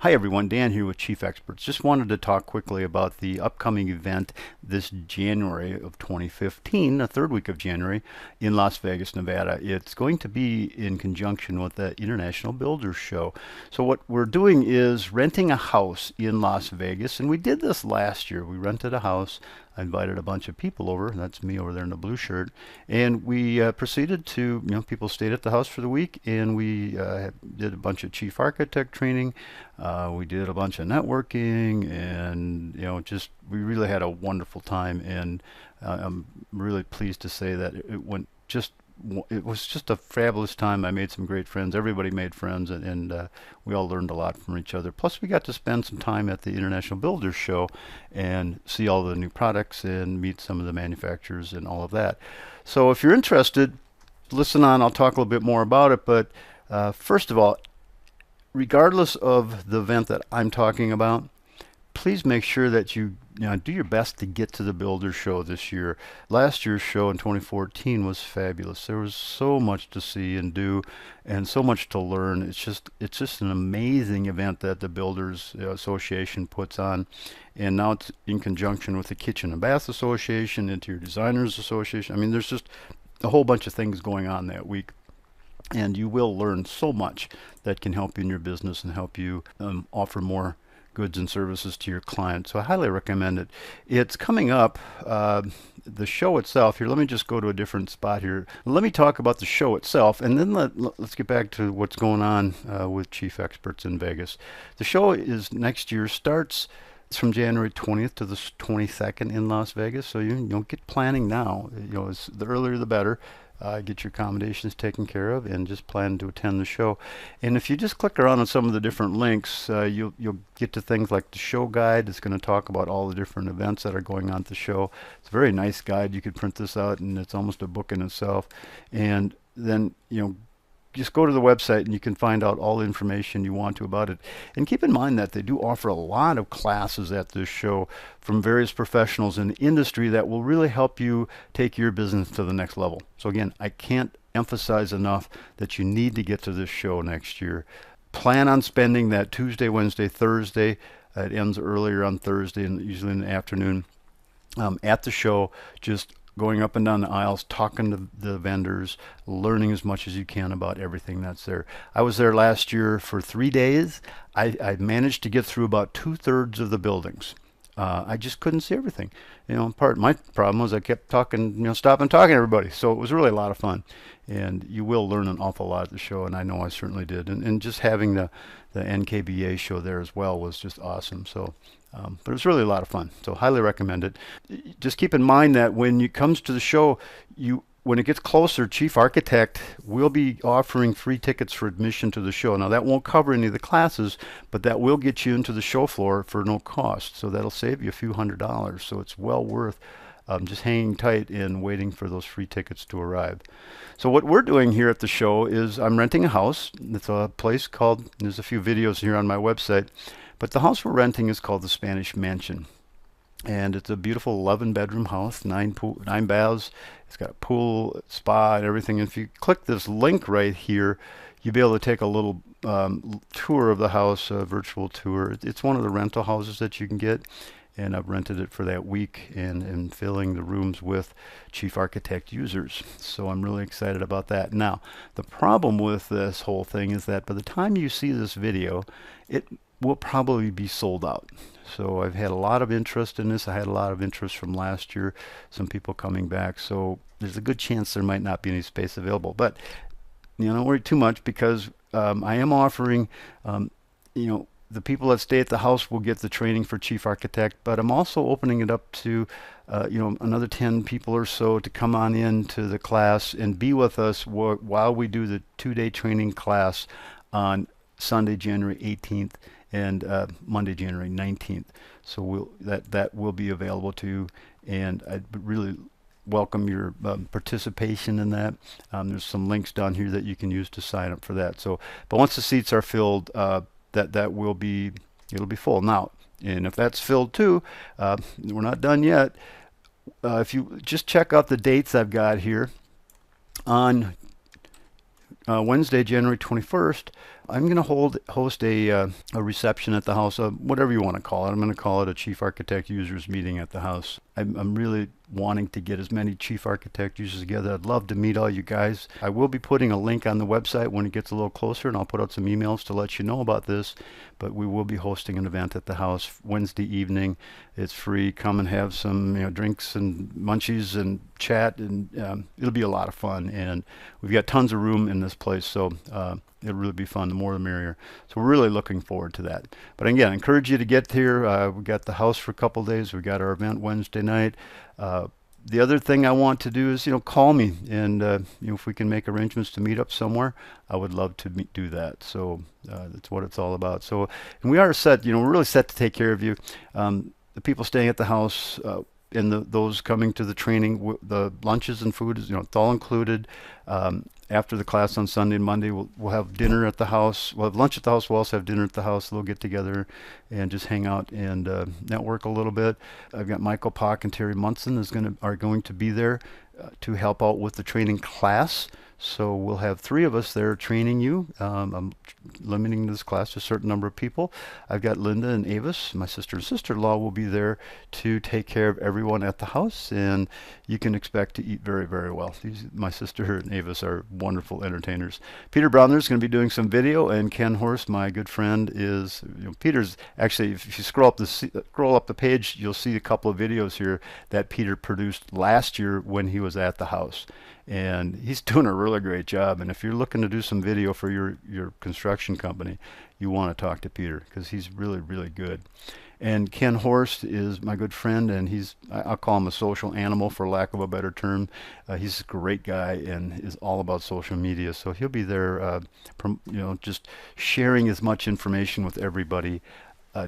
Hi everyone, Dan here with Chief Experts. Just wanted to talk quickly about the upcoming event this January of 2015, the third week of January in Las Vegas, Nevada. It's going to be in conjunction with the International Builders Show. So what we're doing is renting a house in Las Vegas, and we did this last year. We rented a house. I invited a bunch of people over. That's me over there in the blue shirt. And we proceeded to, people stayed at the house for the week, and we did a bunch of chief architect training. We did a bunch of networking, and just we really had a wonderful time. And I'm really pleased to say that it was just a fabulous time. I made some great friends. Everybody made friends, and we all learned a lot from each other. Plus, we got to spend some time at the International Builders Show and see all the new products and meet some of the manufacturers and all of that. So if you're interested, listen on. I'll talk a little bit more about it. But first of all, regardless of the event that I'm talking about, please make sure that you do your best to get to the Builder Show this year. Last year's show in 2014 was fabulous. There was so much to see and do, and so much to learn. It's just an amazing event that the Builders Association puts on, and now it's in conjunction with the Kitchen and Bath Association, Interior Designers Association. I mean, there's just a whole bunch of things going on that week. And you will learn so much that can help you in your business and help you offer more goods and services to your clients. So I highly recommend it. It's coming up, the show itself. Here, let me just go to a different spot here. Let me talk about the show itself, and then let's get back to what's going on with Chief Experts in Vegas. The show is next year, starts from January 20th to the 22nd in Las Vegas. So you get planning now. The earlier the better. Get your accommodations taken care of, and just plan to attend the show. And if you just click around on some of the different links, you'll get to things like the show guide. It's going to talk about all the different events that are going on at the show. It's a very nice guide. You could print this out, and it's almost a book in itself. And then just go to the website and you can find out all the information you want to about it. And keep in mind that they do offer a lot of classes at this show from various professionals in the industry that will really help you take your business to the next level. So again, I can't emphasize enough that you need to get to this show next year. Plan on spending that Tuesday, Wednesday, Thursday. It ends earlier on Thursday, and usually in the afternoon, at the show, just going up and down the aisles, talking to the vendors, learning as much as you can about everything that's there. I was there last year for 3 days. I managed to get through about 2/3 of the buildings. I just couldn't see everything. My problem was I kept talking, stopping talking to everybody. So it was really a lot of fun. And you will learn an awful lot at the show, and I know I certainly did. And just having the NKBA show there as well was just awesome. So, but it was really a lot of fun. So highly recommend it. Just keep in mind that when it comes to the show, when it gets closer, Chief Architect will be offering free tickets for admission to the show. Now that won't cover any of the classes, but that will get you into the show floor for no cost. So that'll save you a few $100s. So it's well worth just hanging tight and waiting for those free tickets to arrive. So what we're doing here at the show is I'm renting a house. It's a place called, there's a few videos here on my website, but the house we're renting is called the Spanish Mansion. And it's a beautiful 11-bedroom house, 9 baths. It's got a pool, spa, and everything. And if you click this link right here, you'll be able to take a little tour of the house, a virtual tour. It's one of the rental houses that you can get. And I've rented it for that week and filling the rooms with Chief Architect users. So I'm really excited about that. Now, the problem with this whole thing is that by the time you see this video, it will probably be sold out. So I've had a lot of interest in this. I had a lot of interest from last year, some people coming back. So there's a good chance there might not be any space available. But don't worry too much, because I am offering, the people that stay at the house will get the training for Chief Architect, but I'm also opening it up to, another 10 people or so to come on into the class and be with us while we do the 2-day training class on Sunday, January 18th and Monday, January 19th. So that will be available to you, and I'd really welcome your participation in that. There's some links down here that you can use to sign up for that. So, but once the seats are filled, it'll be full now. And if that's filled too, we're not done yet. If you just check out the dates I've got here, on Wednesday, January 21st, I'm going to host a reception at the house, whatever you want to call it. I'm going to call it a Chief Architect Users Meeting at the house. I'm really wanting to get as many Chief Architect users together. I'd love to meet all you guys. I will be putting a link on the website when it gets a little closer, and I'll put out some emails to let you know about this. But we will be hosting an event at the house Wednesday evening. It's free. Come and have some drinks and munchies and chat, and it'll be a lot of fun. And we've got tons of room in this place, so it'll really be fun. The more the merrier. So we're really looking forward to that. But again, I encourage you to get here. We got the house for a couple days. We got our event Wednesday night. The other thing I want to do is, call me, and if we can make arrangements to meet up somewhere, I would love to do that. So that's what it's all about. So, and we are set. We're really set to take care of you. The people staying at the house. And those coming to the training, the lunches and food is, it's all included. After the class on Sunday and Monday, we'll have dinner at the house. We'll have lunch at the house. We'll also have dinner at the house. We'll get together and just hang out and network a little bit. I've got Michael Pock and Terry Munson are going to be there to help out with the training class. So we'll have 3 of us there training you. I'm limiting this class to a certain number of people. I've got Linda and Avis, my sister and sister-in-law, will be there to take care of everyone at the house, and you can expect to eat very, very well. My sister and Avis are wonderful entertainers. Peter Brown there's going to be doing some video, and Ken Horst, my good friend, is Peter's actually. If you scroll up the page, you'll see a couple of videos here that Peter produced last year when he was at the house. And he's doing a really great job. And if you're looking to do some video for your construction company, you want to talk to Peter because he's really, really good. And Ken Horst is my good friend, and I'll call him a social animal for lack of a better term. He's a great guy and is all about social media. So he'll be there, just sharing as much information with everybody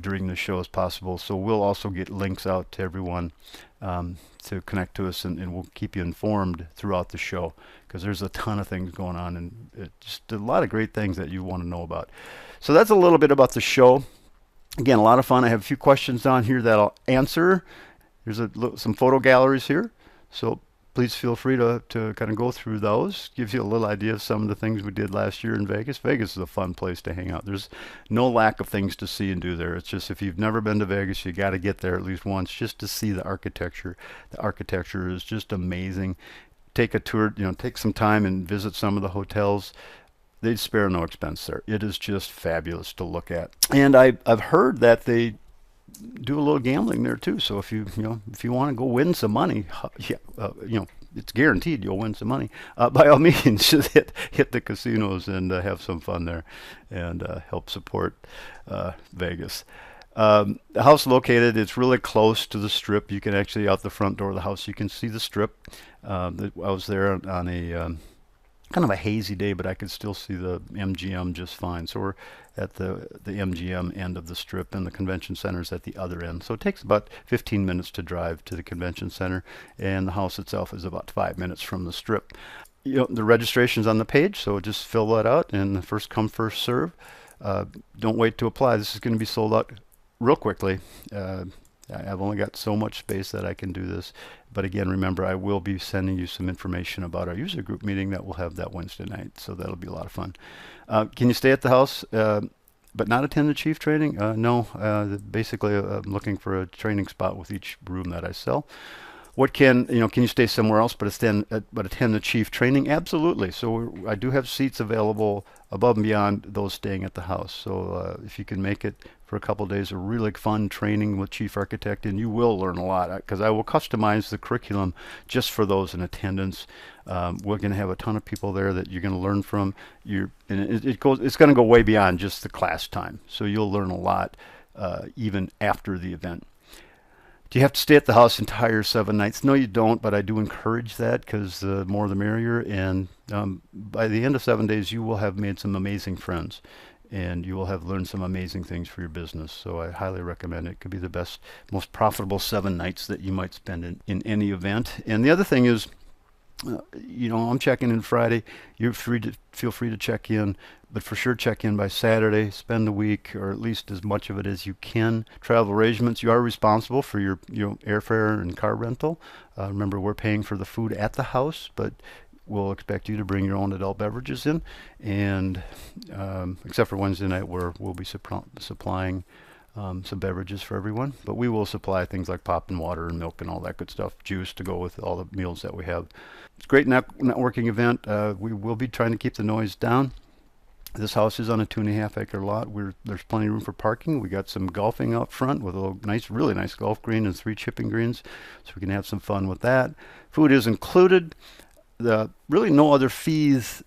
during the show as possible. So we'll also get links out to everyone to connect to us, and we'll keep you informed throughout the show because there's a ton of things going on, and just a lot of great things that you want to know about. So that's a little bit about the show. Again, a lot of fun. I have a few questions down here that I'll answer. There's some photo galleries here, so please feel free to kind of go through those. Gives you a little idea of some of the things we did last year in Vegas. Vegas is a fun place to hang out. There's no lack of things to see and do there. It's just if you've never been to Vegas, you got to get there at least once just to see the architecture. The architecture is just amazing. Take a tour, take some time and visit some of the hotels. They spare no expense there. It is just fabulous to look at. And I've heard that they do a little gambling there too. So if you want to go win some money, it's guaranteed you'll win some money. By all means, just hit the casinos and have some fun there, and help support Vegas. The house located, it's really close to the Strip. You can actually, out the front door of the house, you can see the Strip. I was there on a kind of a hazy day, but I could still see the MGM just fine. So we're at the MGM end of the Strip, and the convention center is at the other end. So it takes about 15 minutes to drive to the convention center, and the house itself is about 5 minutes from the Strip. The registration's on the page, so just fill that out, and first come, first serve. Don't wait to apply. This is going to be sold out real quickly. I've only got so much space that I can do this. But again, remember, I will be sending you some information about our user group meeting that we'll have that Wednesday night. So that'll be a lot of fun. Can you stay at the house but not attend the Chief training? No. Basically, I'm looking for a training spot with each room that I sell. What can you stay somewhere else but attend the Chief training? Absolutely. So I do have seats available above and beyond those staying at the house. So if you can make it for a couple of days, a really fun training with Chief Architect, and you will learn a lot because I will customize the curriculum just for those in attendance. We're going to have a ton of people there that you're going to learn from. And it's going to go way beyond just the class time. So you'll learn a lot even after the event. Do you have to stay at the house entire 7 nights? No, you don't, but I do encourage that because the more the merrier. And by the end of 7 days, you will have made some amazing friends, and you will have learned some amazing things for your business. So I highly recommend it. It could be the best, most profitable 7 nights that you might spend in any event. And the other thing is, I'm checking in Friday. Feel free to check in, but for sure check in by Saturday. Spend the week, or at least as much of it as you can. Travel arrangements, you are responsible for your airfare and car rental. Remember, we're paying for the food at the house, but we'll expect you to bring your own adult beverages in, and except for Wednesday night where we'll be supplying some beverages for everyone. But we will supply things like pop and water and milk and all that good stuff, juice to go with all the meals that we have. It's a great networking event. We will be trying to keep the noise down. This house is on a 2.5-acre lot. There's plenty of room for parking. We got some golfing out front with a really nice golf green and 3 chipping greens, so we can have some fun with that. Food is included. Really no other fees.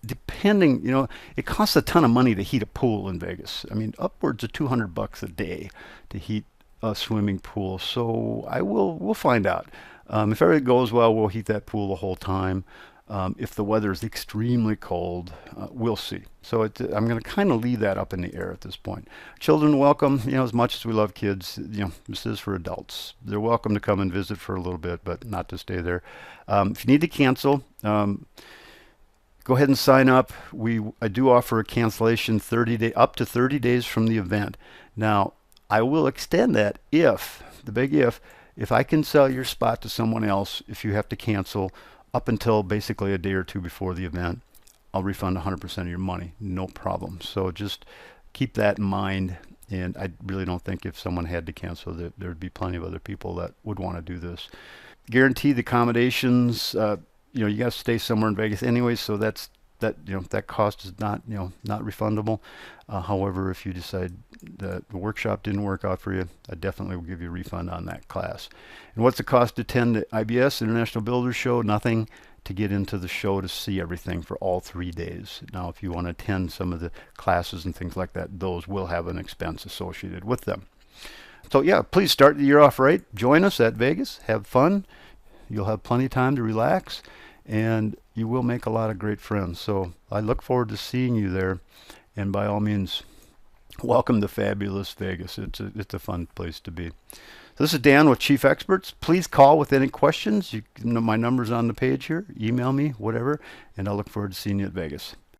Depending, it costs a ton of money to heat a pool in Vegas. I mean, upwards of $200 a day to heat a swimming pool. So we'll find out. If everything goes well, we'll heat that pool the whole time. If the weather is extremely cold, we'll see. So I'm going to kind of leave that up in the air at this point. Children welcome, as much as we love kids, this is for adults. They're welcome to come and visit for a little bit, but not to stay there. If you need to cancel, go ahead and sign up. I do offer a cancellation up to 30 days from the event. Now, I will extend that if I can sell your spot to someone else, if you have to cancel up until basically a day or two before the event, I'll refund 100% of your money, no problem. So just keep that in mind. And I really don't think if someone had to cancel that there'd be plenty of other people that would want to do this. Guaranteed accommodations. You got to stay somewhere in Vegas anyway, so that cost is not refundable. However, if you decide that the workshop didn't work out for you, I definitely will give you a refund on that class. And what's the cost to attend the IBS International Builders Show? Nothing to get into the show to see everything for all 3 days. Now, if you want to attend some of the classes and things like that, those will have an expense associated with them. So yeah, please start the year off right. Join us at Vegas. Have fun. You'll have plenty of time to relax, and you will make a lot of great friends. So I look forward to seeing you there. And by all means, welcome to fabulous Vegas. It's a fun place to be. So this is Dan with Chief Experts. Please call with any questions. My number's on the page here. Email me, whatever, and I'll look forward to seeing you at Vegas.